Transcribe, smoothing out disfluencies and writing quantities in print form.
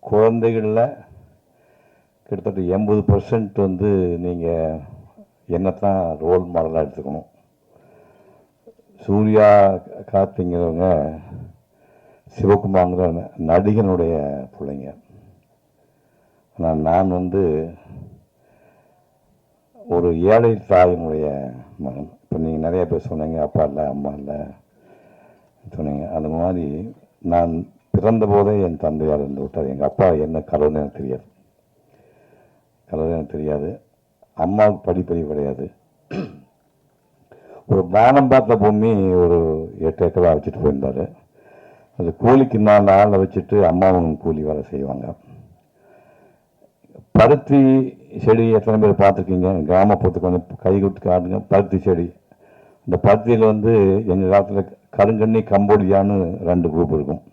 குழந்தைகளில் கிட்டத்தட்ட 80% வந்து நீங்கள் என்னத்தான் ரோல் மாடலாக எடுத்துக்கணும். சூர்யா கார்த்திங்கிறவங்க சிவகுமார்ங்கிற நடிகனுடைய பிள்ளைங்க. ஆனால் நான் வந்து ஒரு ஏழை தாயினுடைய மகன். இப்போ நீங்கள் நிறைய பேர் சொன்னீங்க, அப்பா இல்லை அம்மா இல்லை சொன்னீங்க. அந்த மாதிரி நான் பிறந்த போதே என் தந்தையார் இருந்து விட்டார். எங்கள் அப்பா என்ன கலவுன்னு எனக்கு தெரியாது. எனக்கு தெரியாது. அம்மாவுக்கு படிப்பறிவு கிடையாது. ஒரு வானம் பார்த்த பூமி ஒரு 8 ஏக்கராக வச்சுட்டு போயிருந்தார். அது கூலிக்கு 4 ஆளை வச்சுட்டு அம்மாவும் கூலி வேலை செய்வாங்க. பருத்தி செடி எத்தனை பேர் பார்த்துருக்கீங்க? கிராமப்புறத்துக்கு வந்து கை கொடுத்து காட்டுங்க. பருத்தி செடி, இந்த பருத்தியில் வந்து எங்கள் காலத்தில் கருங்கண்ணி கம்போடியான்னு 2 குரூப் இருக்கும்.